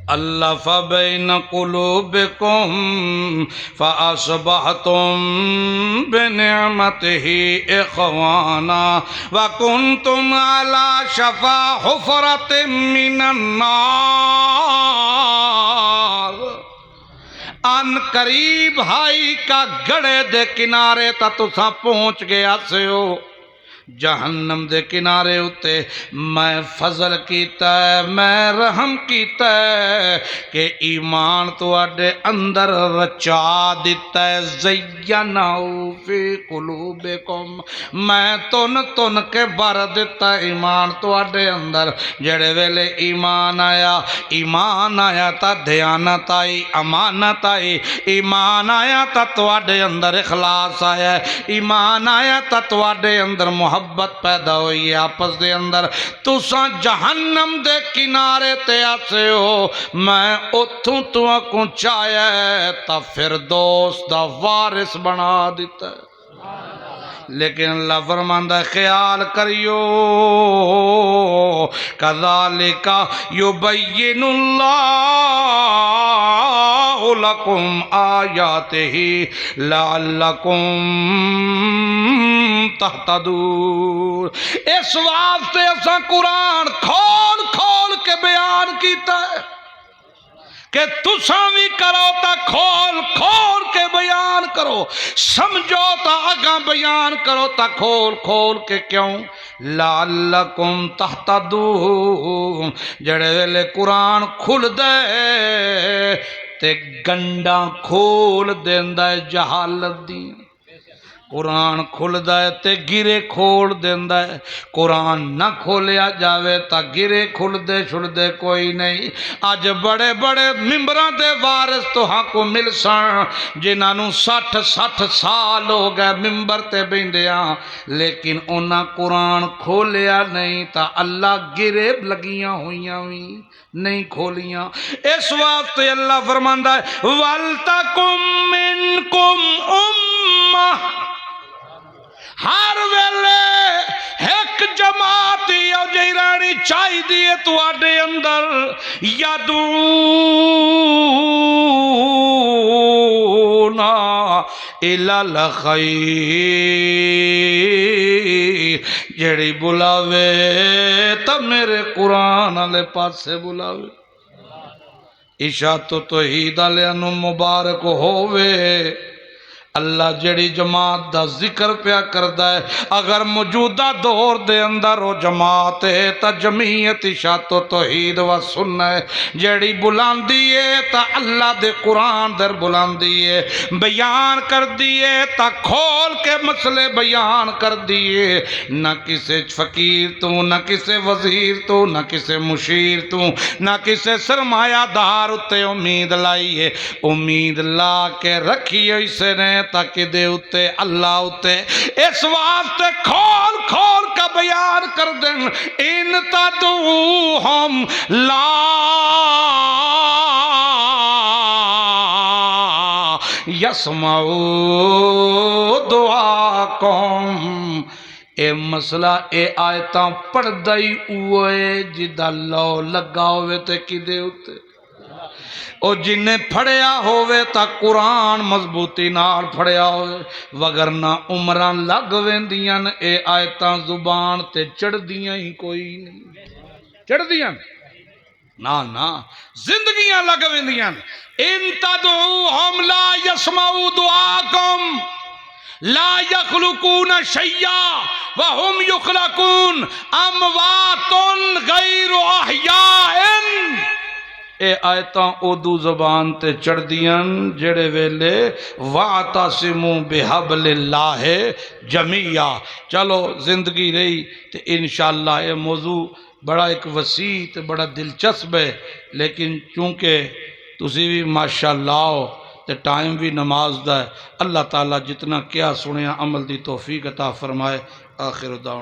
ألف بين قلوبكم فأصبحتم بنعمته إخوانا وكنتم على شفا حفرة من النار ان قریب ہائی کا گڑے دے کنارے تا تساں پہنچ گیا سے ہو جہنم دے کنارے اتے میں فضل کیتا ہے میں رحم کیتا ہے کہ ایمان تو اڈے اندر رچا دیتا ہے زیناؤ فی قلوبکم میں تن کے بر دیتا ایمان تو اڈے اندر جڑے ویلے ایمان آیا تا دیانت آئی امانت آئی ایمان آیا تا تو اڈے اندر اخلاص آیا ایمان آیا تا تو اڈے اندر محبت پیدا ہوئی ہے آپس دے اندر تساں جہنم دے کنارے تے آسے ہو میں اتھوں تو کو چاہیا ہے تا فردوس دا وارث بنا دیتا ہے لیکن اللہ فرماندہ خیال کریو کذالک یبین اللہ لکم آیاتہ لعلکم تہتدون اس واسطے اسا قرآن کھول کھول کے بیان کیتا ہے کہ تساں بھی کرو تا کھول کھول کے بیان کرو سمجھو تا آگاں بیان کرو تا کھول کھول کے کیوں لعلکم تہتدون جڑے ویلے قرآن کھل دے تے گنڈا کھول دیندا ہے جہالت دی قرآن کھل دائے تے گرے کھول دیندہ ہے قرآن نہ کھولیا جاوے تا گرے کھل دے چھڑ دے کوئی نہیں آج بڑے بڑے ممبران دے وارث تو ہاں کو مل سن جنہاں 60 سال ہو گئے ممبر تے بیندیاں لیکن انہاں قرآن کھولیا نہیں تا اللہ گرے لگیاں ہویاں ہوئی نہیں کھولیاں اس واسطے اللہ فرماندہ ہے وَلْتَكُمْ مِنْكُمْ أُمَّةٌ ہر ویلے ایک جماعتی او جیرانی چاہی دیئے تو آڈے اندر یدونا الی الخیر جڑی بلاوے تا میرے قرآن علیہ پاس سے بلاوے اشاعت و توحید علیہ مبارک ہووے اللہ جڑی جماعت دا ذکر پیا کردا ہے اگر موجودہ دور دے اندر وہ جماعت ہے تا جمعیت اشاعت و توحید و سنت ہے جڑی بلاندی ہے تا اللہ دے قرآن در بلاندی ہے بیان کر دیئے تا کھول کے مسئلے بیان کر دیئے نہ کسے فقیر تو نہ کسے وزیر تو نہ کسے مشیر تو نہ کسے سرمایہ دار اتے امید لائیے امید لا کے رکھیے اسے نے تاکہ دے اتے اللہ اتے اس واسطے کھول کھول کا بیان کر دیں ان تدعوہم لا یسمعو دعاکم اے مسئلہ اے آیتاں پڑھ دائی اوئے جدہ لو لگا ہوئے تے کی دے اتے او جنہیں پھڑیا ہوئے تا قرآن مضبوطی نال پھڑیا ہوئے وگرنہ عمران لگ ویندیاں اے آیتاں زبان تے چڑھ دیاں ہی کوئی نہیں چڑھ دیاں نا زندگیاں لگ ویندیاں ان تدعوہم لا یسمعوا دعاکم لا یخلقون شیئا وہم یخلقون اموات غیر احیاء اے آیتاں اردو زبان تے چڑھ دیاں جڑے ویلے وَاعْتَصِمُوا بِحَبْلِ اللَّهِ جَمِيعًا چلو زندگی رہی تے انشاءاللہ یہ موضوع بڑا ایک وسیع تے بڑا دلچسپ ہے لیکن چونکہ تسی بھی ماشاءاللہ تے ٹائم بھی نماز دا ہے اللہ تعالیٰ جتنا کیا سنیا عمل دی توفیق عطا فرمائے آخر دعوانا